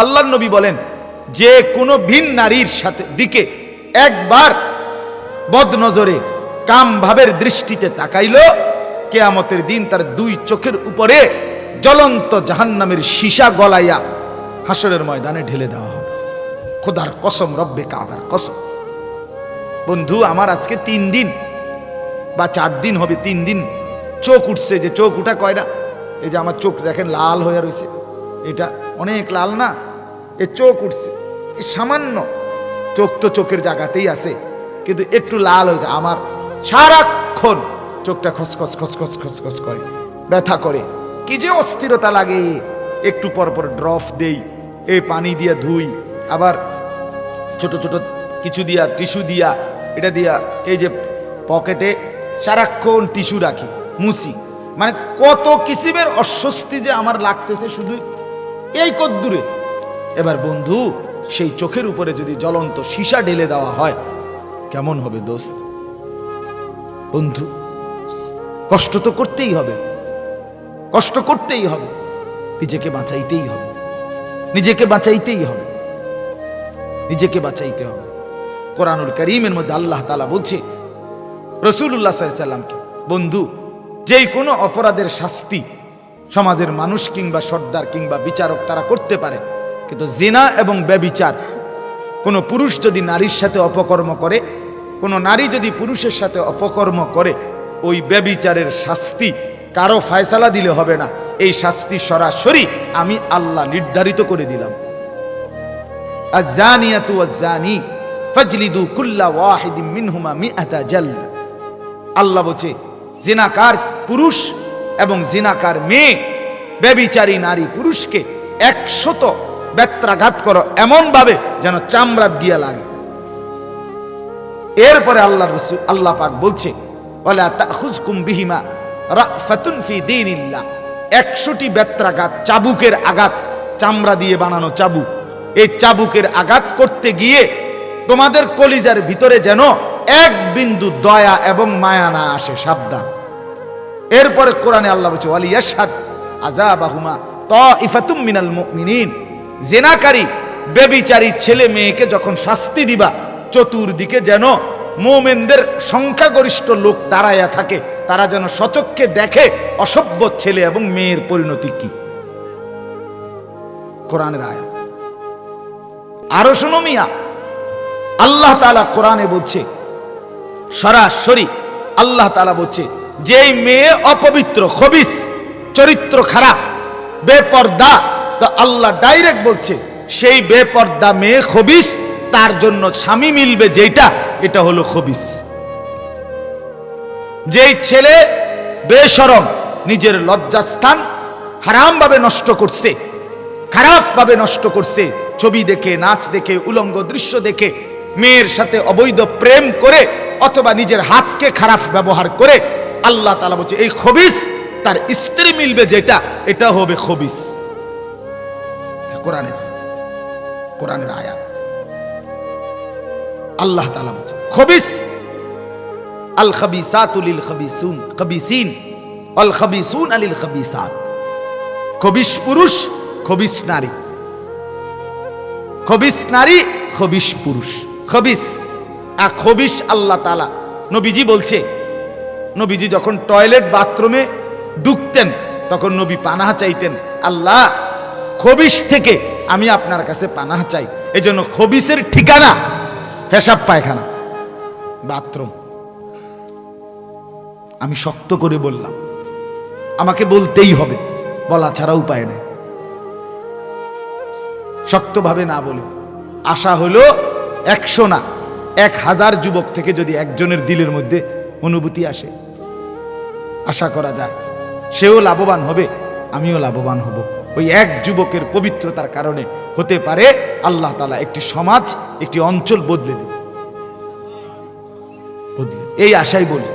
আল্লাহর নবী বলেন, যে কোনো ভিন নারীর সাথে দিকে একবার বদনজরে কাম ভাবের দৃষ্টিতে তাকাইল, কিয়ামতের দিন তার দুই চোখের উপরে জ্বলন্ত জাহান্নামের সীসা গলাইয়া হাসরের ময়দানে ঢেলে দেওয়া হবে। খোদার কসম, রব্বে কাবার কসম। বন্ধু আমার আজকে 3 দিন বা 4 দিন হবে, 3 দিন চোখ উঠছে। যে চোখ উঠা কয়টা, এই যে আমার চোখ দেখেন লাল হয়ে রয়েছে, এটা অনেক লাল না, এ চোখ উঠছে। এই সামান্য চোখ তো চোখের জায়গাতেই আছে, কিন্তু একটু লাল হয়ে যায়। আমার সারাক্ষণ চোখটা খসখস খসখস খসখস করে, ব্যথা করে, কি যে অস্থিরতা লাগে। একটু পর পর ড্রপ দেই, এই পানি দিয়ে ধুই, আবার ছোট ছোট কিছু দিয়া টিস্যু দিয়া, এটা দিয়া এই যে পকেটে সারাক্ষণ টিস্যু রাখি, মুছি। মানে কত কিসিমের অস্বস্তি যে আমার লাগতেছে শুধু এই কদ্দূরে। এবার বন্ধু, সেই চোখের উপরে যদি জ্বলন্ত সীসা ঢেলে দেওয়া হয়, কেমন হবে দোস্ত? বন্ধু, কষ্ট তো করতেই হবে, কষ্ট করতেই হবে, নিজেকে বাঁচাইতেই হবে, নিজেকে বাঁচাইতেই হবে, নিজেকে বাঁচাইতে হবে। কোরআনুল কারীমের মধ্যে আল্লাহ তাআলা বলছে রাসূলুল্লাহ সাল্লাল্লাহু আলাইহি ওয়াসাল্লামকে, বন্ধু, যেই কোনো অপরাধের শাস্তি সমাজের মানুষ কিংবা সর্দার কিংবা বিচারক তারা করতে পারে, কিন্তু জিনা এবং ব্যভিচার, কোনো পুরুষ যদি নারীর সাথে অপকর্ম করে, কোনো নারী যদি পুরুষের সাথে অপকর্ম করে, ওই ব্যভিচারের শাস্তি কারো ফয়সালা দিলে হবে না, এই শাস্তি সরাসরি আমি আল্লাহ নির্ধারিত করে দিলাম। আয-যানিয়াতু ওয়াজ-যানি ফাজলিদু কুল্লা ওয়াহিদিন মিনহুমা মিআতা জালদা। আল্লাহ বলছে, জিনাকার পুরুষ এবং জিনাকার মেয়ে, ব্যভিচারী নারী পুরুষকে 100 বেত্রাঘাত করো, এমন ভাবে যেন চামড়া দিয়া লাগে। এরপরে আল্লাহ পাক বলছে, ওয়ালা তাখুযকুম বিহিমা রাফাতুন ফি দীনিল্লাহ। 100টি বেত্রাঘাত, চাবুকের আঘাত, চামড়া দিয়ে বানানো চাবুক, এই চাবুকের আঘাত করতে গিয়ে তোমাদের কলিজার ভিতরে যেন এক বিন্দু দয়া এবং মায়া না আসে, সাবধান। এরপরে কোরআনে আল্লাহ বলছে, ওয়ালিয়াশহাদ আযাবাহুমা তাইফাতুম মিনাল মুমিনিন। জিনাকারী ব্যভিচারী ছেলে মেয়েকে যখন শাস্তি দিবা, চতুর্দিকে যেন মুমিনদের সংখ্যাগরিষ্ঠ লোক দাঁড়ায়া থাকে, তারা যেন সচক্ষে দেখে অসভ্য ছেলে এবং মেয়ের পরিণতি কি। কোরআনের আয়াত। আরো শোনো মিয়া, আল্লাহ তাআলা কোরআনে বলছে সরাসরি, আল্লাহ তাআলা বলছে, যেই মেয়ে অপবিত্র, খবিস, চরিত্র খারাপ, বেপর্দা, তো আল্লাহ ডাইরেক্ট বলছে সেই বেপর্দা মেয়ে খবিস, তার জন্য স্বামী মিলবে যেটা, এটা হলো খবিস। যেই ছেলে বেশরম, নিজের লজ্জাস্থান হারাম ভাবে নষ্ট করছে, খারাপ ভাবে নষ্ট করছে, ছবি দেখে, নাচ দেখে, উলঙ্গ দৃশ্য দেখে, মেয়ের সাথে অবৈধ প্রেম করে, অথবা নিজের হাতকে খারাপ ব্যবহার করে, আল্লাহ তাআলা বলছে এই খবিস তার স্ত্রী মিলবে যেটা, এটা হবে খবিস। কোরআনের আয়াত। আল্লাহ তাআলা বলছে খবিস, আল খাবিসাতু লিল খাবিসুন খাবিসিন ওয়াল খাবিসুনা লিল খাবিসাত। খবিস পুরুষ, খবিস নারী, খবিস নারী, খবিস পুরুষ। খবিস আর খবিস আল্লাহ তাআলা, নবীজি বলছে, নবীজি যখন টয়লেট বাথরুমে ঢুকতেন তখন নবী পানাহ চাইতেন, আল্লাহ খবিস থেকে আমি আপনার কাছে পানাহ চাই। এই জন্য খবিসের ঠিকানা পেশাব পায়খানা, বাথরুম। আমি শক্ত করে বললাম, আমাকে বলতেই হবে, বলা ছাড়া উপায় নেই। শক্তভাবে না বলে, আশা হলো 100 না 1000 যুবক থেকে যদি একজনের দিলের মধ্যে অনুভূতি আসে, আশা করা যায় সেও লাভবান হবে, আমিও লাভবান হব। ওই এক যুবকের পবিত্রতার কারণে হতে পারে আল্লাহ তাআলা একটি সমাজ, একটি অঞ্চল বদলে দেবে। এই আশাই বলি,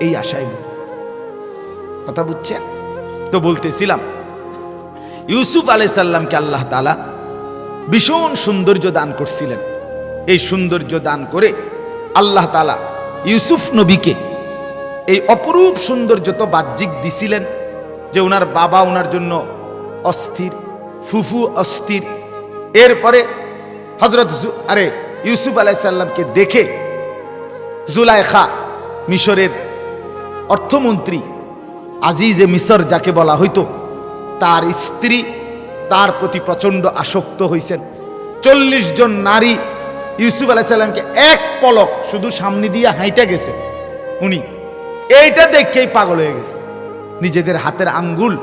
এই আশাই বলি। কথা বুঝছেন তো? বলতেছিলাম, ইউসুফ আলাইহিস সালামকে আল্লাহ তাআলা ভীষণ সৌন্দর্য দান করছিলেন। এই সৌন্দর্য দান করে আল্লাহ তাআলা ইউসুফ নবীকে এই অপরূপ সৌন্দর্য তো বাহ্যিক দিছিলেন, যে ওনার বাবা ওনার জন্য অস্থির, ফুফু অস্থির। এরপরে হযরত ইউসুফ আলাইহিস সালামকে দেখে জুলাইখা, মিশরের অর্থমন্ত্রী, আজিজে মিসর যাকে বলা হইতো, তার স্ত্রী তার প্রতি প্রচন্ড আসক্ত হইছেন। 40 জন নারী ইউসুফ আলাইহিস সালামকে এক পলক শুধু সামনে দিয়ে হাইটা গেছে, উনি এইটা দেখেই পাগল হয়ে গেছে, নিজেদের হাতের আঙ্গুল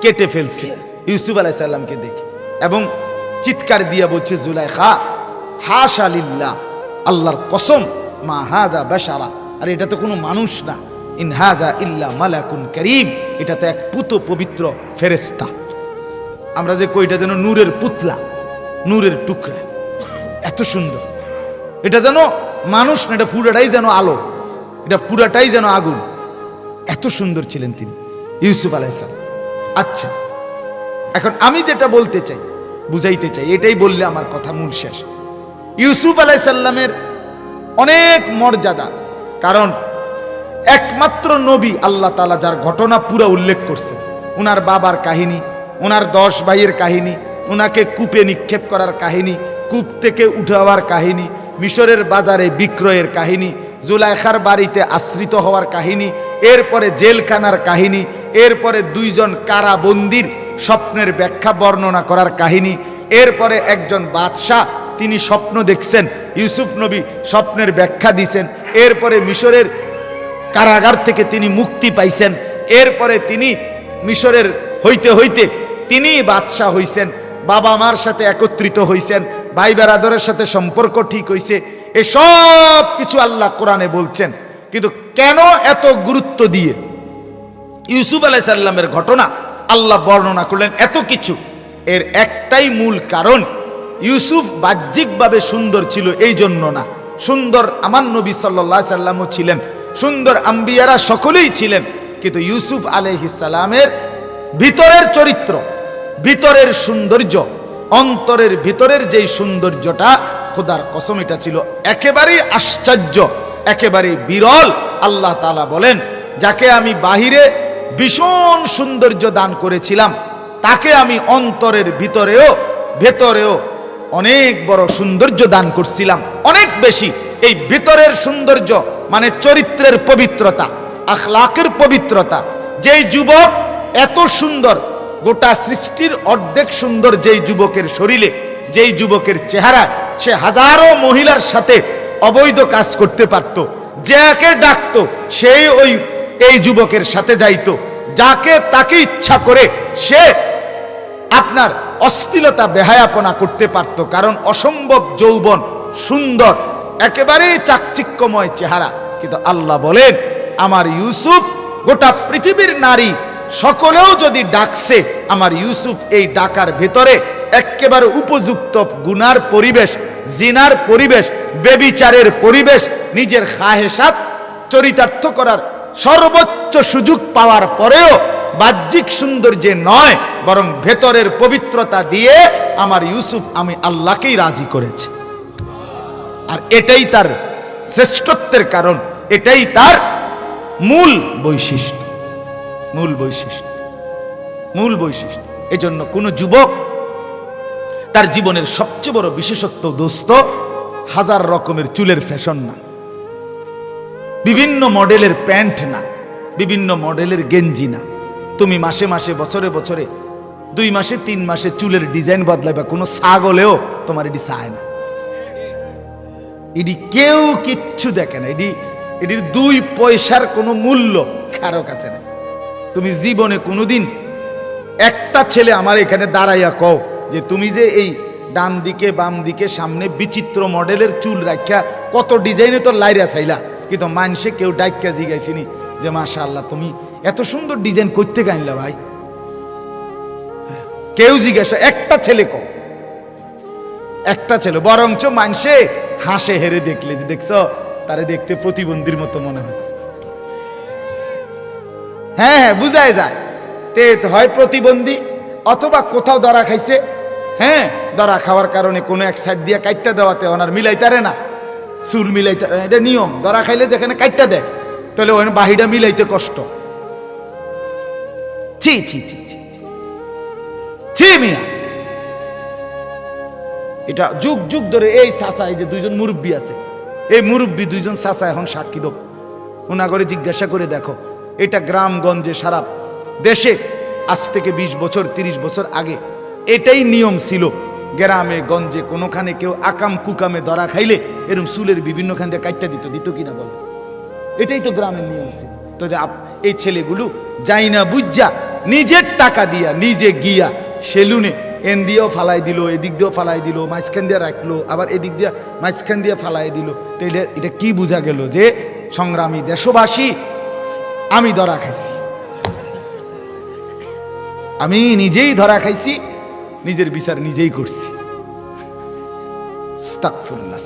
কেটে ফেলছে ইউসুফ আলাইহিস সালামকে দেখে, এবং চিৎকার দিয়ে বলছে, জুলাইখা, হাশা লিল্লাহ, আল্লাহর কসম, মা হাদা বাশারা, আর এটা তো কোনো মানুষ না, ইন হাযা ইল্লা মালাকুন কারীম, এটা তো এক পুত পবিত্র ফেরেশতা। আমরা যে কইটা যেন নূরের পুতলা, নূরের টুকরা, এত সুন্দর, এটা যেন মানুষ না, এটা পুরাটাই যেন আলো, এটা পুরাটাই যেন আগুন, এত সুন্দর ছিলেন তিনি ইউসুফ আলাইহিস সালাম। আচ্ছা, এখন আমি যেটা বলতে চাই, বুঝাইতে চাই, এটাই বললে আমার কথা মূল শেষ। ইউসুফ আলাইহিস সালামের অনেক মর্যাদা, কারণ একমাত্র নবী আল্লাহ তাআলা যার ঘটনা পুরো উল্লেখ করছেন, উনার বাবার কাহিনী, উনার 10 ভাইয়ের কাহিনী, উনাকে কূপে নিক্ষেপ করার কাহিনী, কূপ থেকে উঠাবার কাহিনী, মিশরের বাজারে বিক্রয়ের কাহিনী, জুলাইখার বাড়িতে আশ্রিত হওয়ার কাহিনী, এরপরে জেলখানার কাহিনী, এরপরে 2 জন কারাবন্দির স্বপ্নের ব্যাখ্যা বর্ণনা করার কাহিনী, এরপরে একজন বাদশাহ তিনি স্বপ্ন দেখছেন, ইউসুফ নবী স্বপ্নের ব্যাখ্যা দিছেন, এরপরে মিশরের কারাগার থেকে তিনি মুক্তি পাইছেন, এরপরে তিনি মিশরের হইতে হইতে তিনি বাদশাহ হইছেন, বাবা মার সাথে একত্রিত হইছেন, ভাই বেরাদরের সাথে সম্পর্ক ঠিক হইছে, এসব কিছু আল্লাহ কোরআনে বলছেন। কিন্তু কেন এত গুরুত্ব দিয়ে ইউসুফ আলাইহিস সালামের ঘটনা আল্লাহ বর্ণনা করলেন এত কিছু? এর একটাই মূল কারণ, ইউসুফ বাহ্যিকভাবে সুন্দর ছিল এই জন্য না, সুন্দর আমার নবী সাল্লাল্লাহু আলাইহি সাল্লামও ছিলেন, সুন্দর আম্বিয়ারা সকলেই ছিলেন, কিন্তু ইউসুফ আলাইহিস সালামের ভিতরের চরিত্র, ভিতরের সৌন্দর্য, অন্তরের ভিতরের যেই সৌন্দর্যটা, খোদার কসম এটা ছিল একেবারেই আশ্চর্য, একেবারেই বিরল। আল্লাহ তাআলা বলেন, যাকে আমি বাহিরে ভীষণ সৌন্দর্য দান করেছিলাম, তাকে আমি অন্তরের ভেতরেও অনেক বড় সৌন্দর্য দান করছিলাম, অনেক বেশি। এই ভিতরের সৌন্দর্য মানে চরিত্রের পবিত্রতা, আখলাকের পবিত্রতা। যেই যুবক এত সুন্দর, গোটা সৃষ্টির অর্ধেক সুন্দর যেই যুবকের শরীরে, যেই যুবকের চেহারা, সে হাজারো মহিলার সাথে অবৈধ কাজ করতে পারত, যাকে ডাকতো সেই এই যুবকের সাথে যাইতো, যাকে তাকে ইচ্ছা করে সে আপনার অশ্লীলতা বেহায়াপনা করতে পারত, কারণ অসম্ভব যৌবন, সুন্দর, একেবারেই চাকচিক্যময় চেহারা। কিন্তু আল্লাহ বলেন, আমার ইউসুফ গোটা পৃথিবীর নারী সকলেও যদি ডাকছে, আমার ইউসুফ এই ডাকার ভেতরে একেবারে উপযুক্ত গুনার পরিবেশ, জিনার পরিবেশ, বেবিচারের পরিবেশ, নিজের খাহেসাত চরিতার্থ করার সর্বোচ্চ সুযোগ পাওয়ার পরেও বাহ্যিক সৌন্দর্যে নয়, বরং ভেতরের পবিত্রতা দিয়ে আমার ইউসুফ আমি আল্লাহকেই রাজি করেছে। আর এটাই তার শ্রেষ্ঠত্বের কারণ, এটাই তার মূল বৈশিষ্ট্য, মূল বৈশিষ্ট্য, মূল বৈশিষ্ট্য। এজন্য কোন যুবক তার জীবনের সবচেয়ে বড় বিশেষত্ব দোস্ত, হাজার রকমের চুলের ফ্যাশন না, বিভিন্ন মডেলের প্যান্ট না, বিভিন্ন মডেলের গেঞ্জি না। তুমি মাসে মাসে, বছরে বছরে, 2 মাসে 3 মাসে চুলের ডিজাইন বদলাইবা, কোনো ছাগলেও তোমার এটি চায় না, এটি কেউ কিচ্ছু দেখে না, এটির 2 পয়সার কোনো মূল্য কারো কাছে না। তুমি জীবনে কোনোদিন একটা ছেলে আমার এখানে দাঁড়াইয়া কও যে তুমি যে এই ডান দিকে বাম দিকে সামনে বিচিত্র মডেলের চুল রাখিয়া কত ডিজাইনে তোর লাইরা চাইলা, কিন্তু মানুষে কেউ ডাইকা জিগাইছিনি যে মাশাআল্লাহ তুমি এত সুন্দর ডিজাইন করতে গাইলা ভাই, কেউ জিজ্ঞাসা, একটা ছেলে কও, একটা ছেলে। বরঞ্চ মানুষে হাসে হেরে দেখলে, যে দেখছো তারে দেখতে প্রতিবন্ধীর মতো মনে হয়। হ্যাঁ হ্যাঁ, বুঝাই যায়, তে হয় প্রতিবন্ধী, অথবা কোথাও ধরা খাইছে, হ্যাঁ ধরা খাওয়ার কারণে কোনো এক সাইড দিয়ে কাইটটা দেওয়াতে ওনার মিলাইতারে না, চুল মিলাইতে, এটা নিয়ম, ধরা খাইলে যেখানে কাইটটা দেয় তাহলে ওখানে বাহিটা মিলাইতে কষ্ট। ছি ছি ছি ছি ছি মিয়া, এটা যুগ যুগ ধরে এই চাচা, এই যে দুইজন মুরব্বী আছে, এই মুরব্বী দুইজন চাচা এখন সাক্ষী দোক, ওনা করে জিজ্ঞাসা করে দেখো, এটা গ্রামগঞ্জে সারা দেশে আজ থেকে 20 বছর 30 বছর আগে এটাই নিয়ম ছিল। গ্রামে গঞ্জে কোনোখানে কেউ আকাম কুকামে ধরা খাইলে এরকম চুলের বিভিন্ন খান দিয়ে কাটটা দিত কিনা বলে, এটাই তো গ্রামের নিয়ম ছিল। তো যে এই ছেলেগুলো যাই না বুঝা নিজের টাকা দিয়া নিজে গিয়া সেলুনে এন দিয়েও ফালাই দিল, এদিক দিয়েও ফালাই দিল, মাঝখান দিয়ে রাখলো, আবার এদিক দিয়ে মাঝখান দিয়ে ফালাই দিল। তো এটা কি বোঝা গেল যে সংগ্রামী দেশবাসী, আমি ধরা খাইছি, আমি নিজেই ধরা খাইছি, নিজের বিচার নিজেই করছি। আস্তাগফিরুল্লাহ।